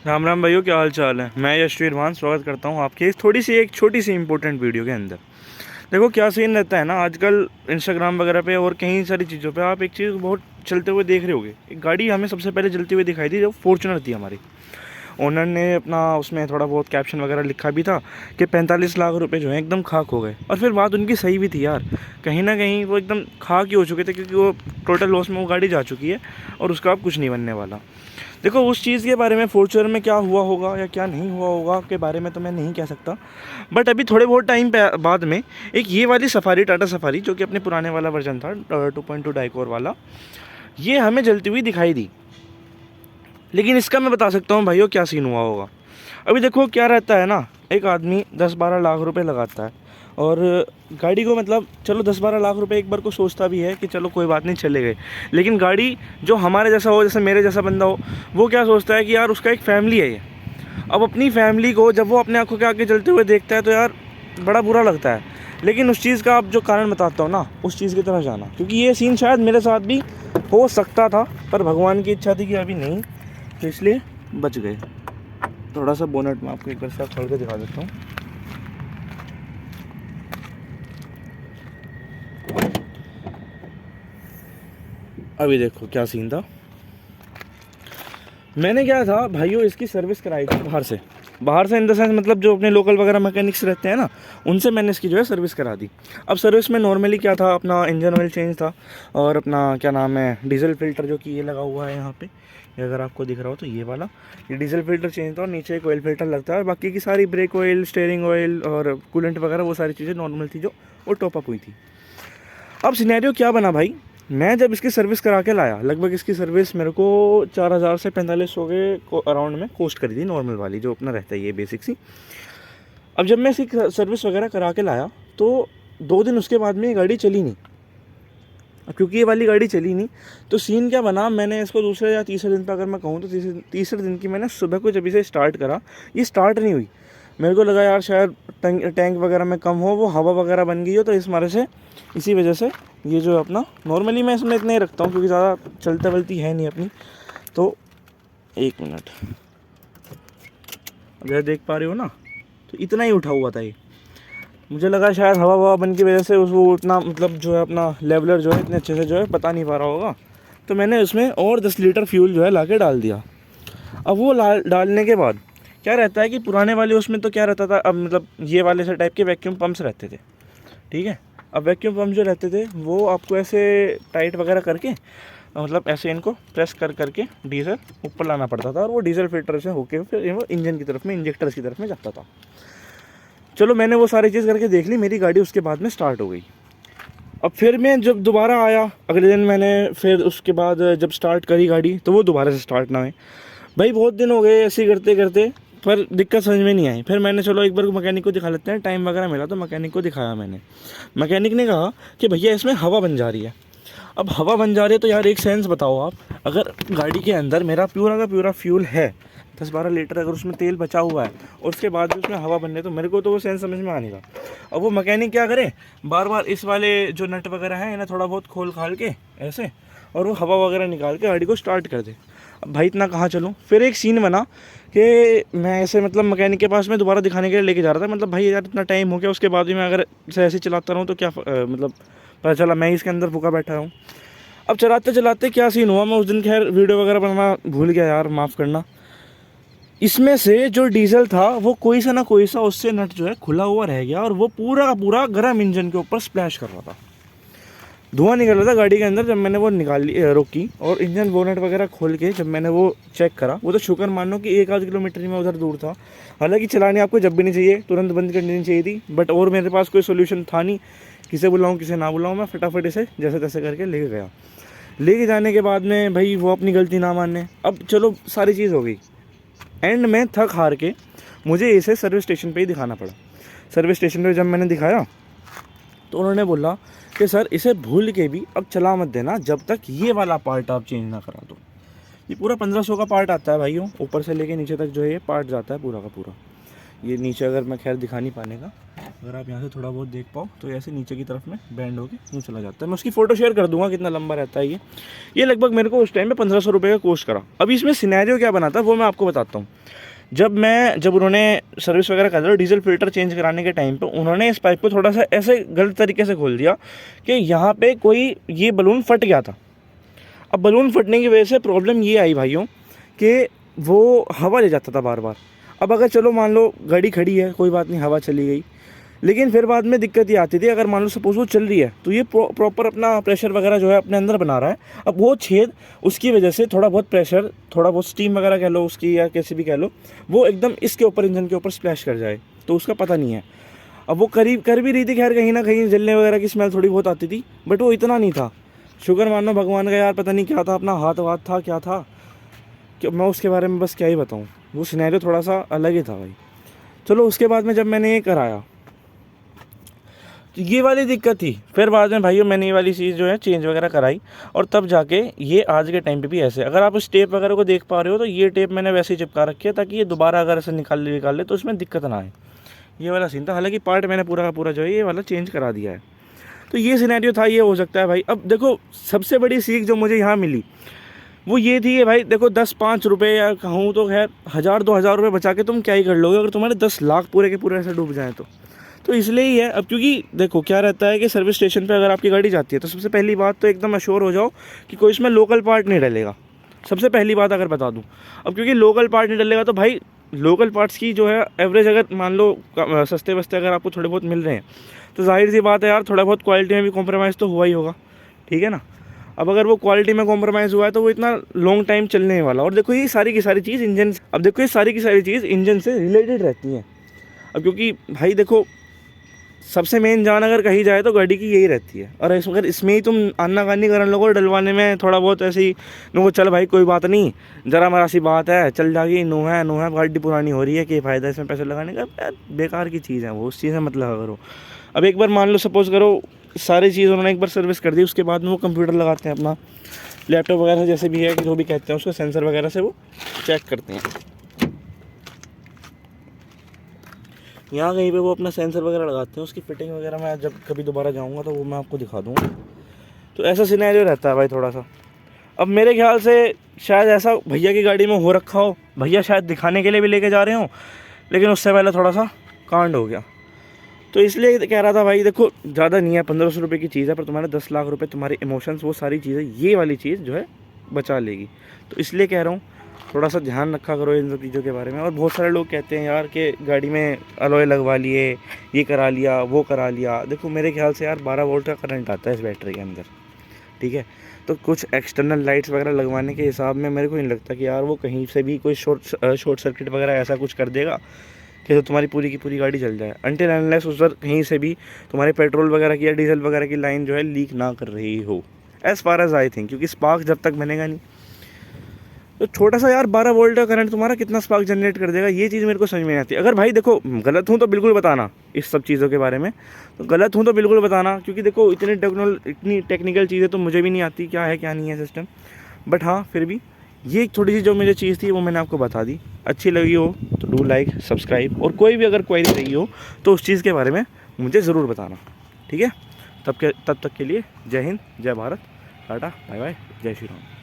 राम राम भाइयों, क्या हाल चाल है। मैं यशवीर मान स्वागत करता हूँ आपके इस एक छोटी सी इंपॉर्टेंट वीडियो के अंदर। देखो क्या सीन रहता है ना आजकल इंस्टाग्राम वगैरह पे और कई सारी चीज़ों पे आप एक चीज़ बहुत चलते हुए देख रहे होगे। एक गाड़ी हमें सबसे पहले चलती हुई दिखाई दी जो फॉर्च्यूनर थी हमारी। ओनर ने अपना उसमें थोड़ा बहुत कैप्शन वगैरह लिखा भी था कि 45 लाख रुपए जो है एकदम खाक हो गए। और फिर बात उनकी सही भी थी यार, कहीं ना कहीं वो एकदम खाक ही हो चुके थे क्योंकि वो टोटल लॉस में वो गाड़ी जा चुकी है और उसका अब कुछ नहीं बनने वाला। देखो उस चीज़ के बारे में फॉर्च्यूनर में क्या हुआ होगा या क्या नहीं हुआ होगा के बारे में तो मैं नहीं कह सकता। बट अभी थोड़े बहुत टाइम बाद में एक ये वाली सफारी, टाटा सफारी, जो कि अपने पुराने वाला वर्जन था 2.2 डाइकोर वाला, ये हमें जलती हुई दिखाई दी। लेकिन इसका मैं बता सकता हूँ भाइयों क्या सीन हुआ होगा। अभी देखो क्या रहता है ना, एक आदमी 10-12 लाख रुपए लगाता है और गाड़ी को, मतलब चलो 10-12 लाख रुपए एक बार को सोचता भी है कि चलो कोई बात नहीं चले गए। लेकिन गाड़ी जो हमारे जैसा हो, जैसे मेरे जैसा बंदा हो, वो क्या सोचता है कि यार उसका एक फैमिली है ये। अब अपनी फैमिली को जब वो अपने आंखों के आगे चलते हुए देखता है तो यार बड़ा बुरा लगता है। लेकिन उस चीज़ का आप जो कारण बताता हूँ ना, उस चीज़ की तरफ जाना, क्योंकि ये सीन शायद मेरे साथ भी हो सकता था पर भगवान की इच्छा थी कि अभी नहीं, तो इसलिए बच गए। थोड़ा सा बोनट में आपको एक बार साथ खोल के दिखा देता हूँ। अभी देखो क्या सीन था। मैंने क्या था भाइयों, इसकी सर्विस कराई थी बाहर से इन द सेंस, मतलब जो अपने लोकल वगैरह मैकेनिक्स रहते हैं ना, उनसे मैंने इसकी जो है सर्विस करा दी। अब सर्विस में नॉर्मली क्या था, अपना इंजन ऑयल चेंज था और अपना क्या नाम है, डीजल फिल्टर जो कि ये लगा हुआ है यहाँ पे, ये अगर आपको दिख रहा हो तो ये वाला, ये डीजल फिल्टर चेंज था और नीचे एक ऑयल फिल्टर लगता है और बाकी की सारी ब्रेक ऑयल, स्टीयरिंग ऑयल और कूलेंट वगैरह वो सारी चीज़ें नॉर्मल थी जो वो टॉप अप हुई थी। अब सिनेरियो क्या बना भाई, मैं जब इसकी सर्विस करा के लाया, लगभग इसकी सर्विस मेरे को 4000 से 4500 के अराउंड में कॉस्ट करी थी, नॉर्मल वाली जो अपना रहता है ये बेसिक सी। अब जब मैं इसकी सर्विस वगैरह करा के लाया तो 2 दिन उसके बाद में ये गाड़ी चली नहीं। अब क्योंकि ये वाली गाड़ी चली नहीं तो सीन क्या बना, मैंने इसको दूसरे या तीसरे दिन पर, अगर मैं कहूँ तो तीसरे दिन की मैंने सुबह को जब इसे स्टार्ट करा, ये स्टार्ट नहीं हुई। मेरे को लगा यार शायद टैंक वगैरह में कम हो, वो हवा वगैरह बन गई हो, तो इस मारे से, इसी वजह से ये जो अपना, नॉर्मली मैं इसमें इतना ही रखता हूँ क्योंकि ज़्यादा चलता वलती है नहीं अपनी। तो 1 मिनट, अगर देख पा रहे हो ना, तो इतना ही उठा हुआ था ये। मुझे लगा शायद हवा ववा बन की वजह से उसको उतना, मतलब जो है अपना लेवलर जो है इतने अच्छे से जो है पता नहीं पा रहा होगा, तो मैंने उसमें और 10 लीटर फ्यूल जो है ला के डाल दिया। अब वो डालने के बाद क्या रहता है कि पुराने वाले उसमें तो क्या रहता था, अब मतलब ये वाले से टाइप के वैक्यूम पम्प्स रहते थे, ठीक है। अब वैक्यूम पम्प जो रहते थे वो आपको ऐसे टाइट वगैरह करके, मतलब ऐसे इनको प्रेस कर करके डीजल ऊपर लाना पड़ता था और वो डीजल फिल्टर से होके फिर वो इंजन की तरफ में, इंजेक्टर्स की तरफ में जाता था। चलो मैंने वो सारी चीज़ करके देख ली, मेरी गाड़ी उसके बाद में स्टार्ट हो गई। अब फिर मैं जब दोबारा आया अगले दिन, मैंने फिर उसके बाद जब स्टार्ट करी गाड़ी तो वो दोबारा से स्टार्ट ना हुई। भाई बहुत दिन हो गए ऐसे करते करते, पर दिक्कत समझ में नहीं आई। फिर मैंने चलो एक बार मैकेनिक को दिखा लेते हैं, टाइम वगैरह मिला तो मैकेनिक को दिखाया मैंने। मैकेनिक ने कहा कि भैया इसमें हवा बन जा रही है। अब हवा बन जा रही है तो यार एक सेंस बताओ आप, अगर गाड़ी के अंदर मेरा पूरा का पूरा फ्यूल है 10-12 लीटर, अगर उसमें तेल बचा हुआ है और उसके बाद भी उसमें हवा बन रही है, तो मेरे को तो वो सेंस समझ में आने का। अब वो मैकेनिक क्या करे, बार बार इस वाले जो नट वगैरह हैं इन्हें थोड़ा बहुत खोल खाल के ऐसे, और वो हवा वगैरह निकाल के गाड़ी को स्टार्ट कर दे। अब भाई इतना कहाँ चलूँ। फिर एक सीन बना कि मैं ऐसे, मतलब मैकेनिक के पास में दोबारा दिखाने के लिए लेके जा रहा था, मतलब भाई यार इतना टाइम हो गया, उसके बाद भी मैं अगर ऐसे चलाता रहूँ तो क्या मतलब पता चला मैं इसके अंदर भूखा बैठा हूँ। अब चलाते चलाते क्या सीन हुआ, मैं उस दिन खैर वीडियो वगैरह बनाना भूल गया यार, माफ़ करना। इसमें से जो डीजल था वो कोई सा ना कोई सा उससे नट जो है खुला हुआ रह गया और वो पूरा का पूरा गर्म इंजन के ऊपर स्प्लैश कर रहा था, धुआं निकल रहा था गाड़ी के अंदर। जब मैंने वो रोकी और इंजन बोनेट वगैरह खोल के जब मैंने वो चेक करा, वो तो शुक्र मानो कि 1-8 किलोमीटर में उधर दूर था। हालांकि चलाने आपको जब भी नहीं चाहिए, तुरंत बंद कर देनी चाहिए थी, बट और मेरे पास कोई सोल्यूशन था नहीं, किसे बुलाऊँ किसे ना बुलाऊँ। मैं फटाफट इसे जैसे तैसे करके लेके गया। लेके जाने के बाद में भाई वो अपनी गलती ना मानने, अब चलो सारी चीज़ हो गई। एंड में थक हार के मुझे इसे सर्विस स्टेशन पे ही दिखाना पड़ा। सर्विस स्टेशन पे जब मैंने दिखाया तो उन्होंने बोला कि सर इसे भूल के भी अब चला मत देना जब तक ये वाला पार्ट आप चेंज ना करा दो। ये पूरा 1500 का पार्ट आता है भाइयों, ऊपर से लेके नीचे तक जो है ये पार्ट जाता है पूरा का पूरा। ये नीचे अगर मैं खैर दिखा नहीं पाने का, अगर आप यहाँ से थोड़ा बहुत देख पाओ तो ऐसे नीचे की तरफ में बैंड होके यूँ चला जाता है। मैं उसकी फ़ोटो शेयर कर दूंगा कितना लंबा रहता है ये लगभग मेरे को उस टाइम में 1500 रुपये का कॉस्ट करा। अभी इसमें सिनेरियो क्या बना था वो मैं आपको बताता हूँ। जब उन्होंने सर्विस वगैरह कर दिया, डीजल फिल्टर चेंज कराने के टाइम पे उन्होंने इस पाइप को थोड़ा सा ऐसे गलत तरीके से खोल दिया कि यहाँ पे कोई ये बलून फट गया था। अब बलून फटने की वजह से प्रॉब्लम ये आई भाइयों कि वो हवा ले जाता था बार बार। अब अगर चलो मान लो गाड़ी खड़ी है, कोई बात नहीं, हवा चली गई, लेकिन फिर बाद में दिक्कत ये आती थी अगर मान लो सपोज वो चल रही है तो ये प्रॉपर अपना प्रेशर वगैरह जो है अपने अंदर बना रहा है। अब वो छेद उसकी वजह से थोड़ा बहुत प्रेशर, थोड़ा बहुत स्टीम वगैरह कह लो उसकी या कैसे भी कह लो, वो एकदम इसके ऊपर, इंजन के ऊपर स्प्लैश कर जाए तो उसका पता नहीं है। अब वो करीब कर भी रही थी, खैर कहीं ना कहीं जलने वगैरह की स्मेल थोड़ी बहुत आती थी, बट वो इतना नहीं था। शुक्र मानो भगवान का यार, पता नहीं क्या था, अपना हाथ वाथ था क्या था कि मैं उसके बारे में बस क्या ही बताऊँ। वो सिनेरियो थोड़ा सा अलग ही था भाई। चलो उसके बाद में जब मैंने ये कराया तो ये वाली दिक्कत थी। फिर बाद में भाइयों मैंने ये वाली चीज़ जो है चेंज वगैरह कराई और तब जाके ये आज के टाइम पे भी ऐसे, अगर आप उस टेप वगैरह को देख पा रहे हो तो ये टेप मैंने वैसे ही चिपका रखी है ताकि ये दोबारा अगर ऐसे निकाल ले तो उसमें दिक्कत ना आए। ये वाला सीन था, हालांकि पार्ट मैंने पूरा का पूरा जो है ये वाला चेंज करा दिया है। तो ये सिनेरियो था, ये हो सकता है भाई। अब देखो सबसे बड़ी सीख जो मुझे यहाँ मिली वो ये थी कि भाई देखो 10-5 रुपये या कहूँ तो खैर 1000-2000 रुपये बचा के तुम क्या ही कर लोगे अगर तुम्हारे 10 लाख पूरे के पूरे ऐसे डूब जाएँ तो इसलिए ही है। अब क्योंकि देखो क्या रहता है कि सर्विस स्टेशन पे अगर आपकी गाड़ी जाती है तो सबसे पहली बात तो एकदम अश्योर हो जाओ कि कोई इसमें लोकल पार्ट नहीं डलेगा। सबसे पहली बात अगर बता दूं, अब क्योंकि लोकल पार्ट नहीं डलेगा तो भाई लोकल पार्ट्स की जो है एवरेज अगर मान लो सस्ते वस्ते अगर आपको थोड़े बहुत मिल रहे हैं तो जाहिर सी बात है यार थोड़ा बहुत क्वालिटी में भी कॉम्प्रोमाइज़ तो हुआ ही होगा, ठीक है ना। अब अगर वो क्वालिटी में कॉम्प्रोमाइज़ हुआ है तो वो इतना लॉन्ग टाइम चलने वाला। और देखो ये सारी की सारी चीज़ इंजन, अब देखो ये सारी की सारी चीज़ इंजन से रिलेटेड रहती हैं। अब क्योंकि भाई देखो सबसे मेन जान अगर कही जाए तो गाड़ी की यही रहती है। और अगर इसमें ही तुम आनाकानी करने लोगो डलवाने में थोड़ा बहुत ऐसे ही नो चल भाई कोई बात नहीं, ज़रा मरा सी बात है चल जाएगी, नो है गाड़ी पुरानी हो रही है, क्या फ़ायदा इसमें पैसे लगाने का, यार बेकार की चीज़ है वो, उस चीज़ में मत लगा करो। अब एक बार मान लो सपोज़ करो सारी चीज़ उन्होंने एक बार सर्विस कर दी, उसके बाद में वो कंप्यूटर लगाते हैं अपना, लैपटॉप वगैरह जैसे भी है कि जो भी कहते हैं उसको, सेंसर वगैरह से वो चेक करते हैं। यहाँ कहीं पे वो अपना सेंसर वगैरह लगाते हैं, उसकी फिटिंग वगैरह मैं जब कभी दोबारा जाऊँगा तो वो मैं आपको दिखा दूँगा। तो ऐसा सिनेरियो रहता है भाई थोड़ा सा। अब मेरे ख्याल से शायद ऐसा भैया की गाड़ी में हो रखा हो, भैया शायद दिखाने के लिए भी लेके जा रहे हों, लेकिन उससे पहले थोड़ा सा कांड हो गया। तो इसलिए कह रहा था भाई देखो ज़्यादा नहीं है, 1500 रुपये की चीज़ है, पर तुम्हारे 10 लाख रुपये, तुम्हारे इमोशंस, वो सारी चीज़ें ये वाली चीज़ जो है बचा लेगी। तो इसलिए कह रहा हूँ थोड़ा सा ध्यान रखा करो इन सब चीज़ों के बारे में। और बहुत सारे लोग कहते हैं यार कि गाड़ी में अलॉय लगवा लिए, ये करा लिया, वो करा लिया। देखो मेरे ख्याल से यार 12 वोल्ट का करंट आता है इस बैटरी के अंदर, ठीक है। तो कुछ एक्सटर्नल लाइट्स वगैरह लगवाने के हिसाब में मेरे को नहीं लगता कि यार वो कहीं से भी कोई शॉर्ट सर्किट वगैरह ऐसा कुछ कर देगा कि तो तुम्हारी पूरी की पूरी गाड़ी जल जाए, अनटिल अनलेस उस पर कहीं से भी तुम्हारे पेट्रोल वगैरह की या डीजल वगैरह की लाइन जो है लीक ना कर रही हो, as far as I think. क्योंकि स्पार्क जब तक बनेगा नहीं तो छोटा सा यार 12 वोल्ट का करंट तुम्हारा कितना स्पार्क जनरेट कर देगा, ये चीज़ मेरे को समझ में नहीं आती। अगर भाई देखो गलत हूँ तो बिल्कुल बताना इस सब चीज़ों के बारे में, तो गलत हूँ तो बिल्कुल बताना, क्योंकि देखो इतनी टेक्निकल चीज़ें तो मुझे भी नहीं आती क्या है क्या नहीं है सिस्टम। बट हाँ फिर भी ये एक थोड़ी सी जो मुझे चीज़ थी वो मैंने आपको बता दी। अच्छी लगी हो तो डू लाइक सब्सक्राइब, और कोई भी अगर क्वेरी रही हो तो उस चीज़ के बारे में मुझे ज़रूर बताना, ठीक है। तब तक के लिए जय हिंद, जय भारत, टाटा, बाय बाय, जय श्री राम।